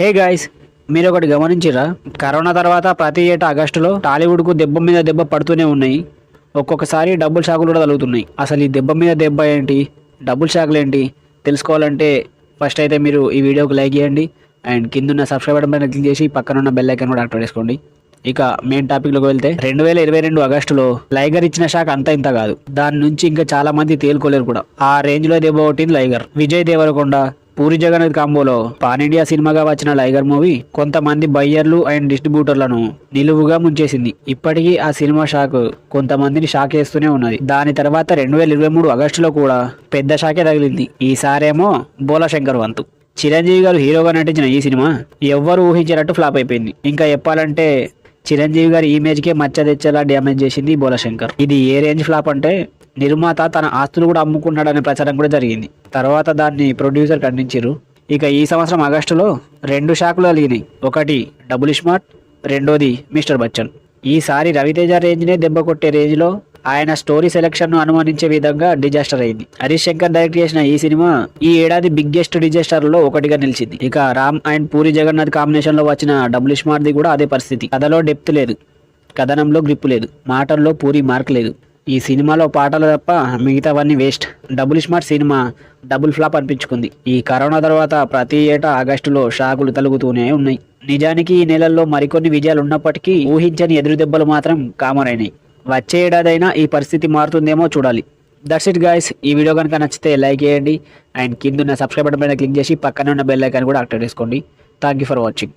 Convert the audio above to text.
Hey guys, మీరు ఒకటి గమనించిరా? Corona తర్వాత ప్రతి ఏటా ఆగస్టులో టాలీవుడ్కు దెబ్బ మీద దెబ్బ పడుతూనే ఉన్నాయి. ఒక్కొక్కసారి డబ్బుల్ షాకులు కూడా తగులుతున్నాయి. అసలు ఈ దెబ్బ మీద దెబ్బ ఏంటి, డబ్బుల్ షాకులు ఏంటి తెలుసుకోవాలంటే ఫస్ట్ అయితే మీరు ఈ వీడియోకి లైక్ చేయండి అండ్ కింద సబ్స్క్రైబ్ బటన్ పైన క్లిక్ చేసి పక్కన ఉన్న బెల్ ఐకాన్ కూడా యాక్టివేట్ చేసుకోండి. ఇక మెయిన్ టాపిక్లోకి వెళ్తే 2022 ఆగస్టులో లైగర్ ఇచ్చిన షాక్ అంతా ఇంత కాదు. దాని నుంచి ఇంకా చాలా మంది తేలుకోలేరు కూడా. ఆ రేంజ్ లో దెబ్బ కొట్టింది లైగర్. విజయ్ దేవరకొండ, పూరి జగన్నాథ్ కాంబోలో పాన్ ఇండియా సినిమాగా వచ్చిన లైగర్ మూవీ కొంతమంది బయ్యర్లు అండ్ డిస్ట్రిబ్యూటర్లను నిలువుగా ముంచేసింది. ఇప్పటికీ ఆ సినిమా షాక్ కొంతమందిని షాక్ వేస్తూనే ఉన్నది. దాని తర్వాత 2023 ఆగస్టులో కూడా పెద్ద షాకే తగిలింది. ఈసారేమో బోలాశంకర్ వంతు. చిరంజీవి గారు హీరోగా నటించిన ఈ సినిమా ఎవ్వరు ఊహించినట్టు ఫ్లాప్ అయిపోయింది. ఇంకా చెప్పాలంటే చిరంజీవి గారి ఇమేజ్కే మచ్చ తెచ్చేలా డ్యామేజ్ చేసింది బోలాశంకర్. ఇది ఏ రేంజ్ ఫ్లాప్ అంటే నిర్మాత తన ఆస్తులు కూడా అమ్ముకున్నాడనే ప్రచారం కూడా జరిగింది. తర్వాత దాన్ని ప్రొడ్యూసర్ ఖండించారు. ఇక ఈ సంవత్సరం ఆగస్టులో 2 షాకులు కలిగినాయి. ఒకటి డబుల్ స్మార్ట్, రెండోది మిస్టర్ బచ్చన్. ఈసారి రవితేజ రేంజ్నే దెబ్బ కొట్టే రేంజ్లో ఆయన స్టోరీ సెలెక్షన్ ను అనుమానించే విధంగా డిజాస్టర్ అయింది. హరీష్ శంకర్ డైరెక్ట్ చేసిన ఈ సినిమా ఈ ఏడాది బిగ్గెస్ట్ డిజాస్టర్ లో ఒకటిగా నిలిచింది. ఇక రామ్ అండ్ పూరి జగన్నాథ్ కాంబినేషన్ లో వచ్చిన డబుల్ స్మార్ట్ ది కూడా అదే పరిస్థితి. కథలో డెప్త్ లేదు, కథనంలో గ్రిప్ లేదు, మాటల్లో పూరి మార్క్ లేదు. ఈ సినిమాలో పాటలు తప్ప మిగతావన్నీ వేస్ట్. డబుల్ స్మార్ట్ సినిమా డబుల్ ఫ్లాప్ అనిపించుకుంది. ఈ కరోనా తర్వాత ప్రతి ఏటా ఆగస్టులో షాకులు తలుగుతూనే ఉన్నాయి. నిజానికి ఈ నెలల్లో మరికొన్ని విజయాలు ఉన్నప్పటికీ ఊహించని ఎదురు దెబ్బలు మాత్రం కామన్ అయినాయి. వచ్చే ఏడాదైనా ఈ పరిస్థితి మారుతుందేమో చూడాలి. That's it guys. ఈ వీడియో కనుక నచ్చితే లైక్ చేయండి అండ్ కింద ఉన్న సబ్స్క్రైబ్ బటన్ పైన క్లిక్ చేసి పక్కన ఉన్న బెల్ ఐకాన్ కూడా యాక్టివేట్ చేసుకోండి. Thank you for watching.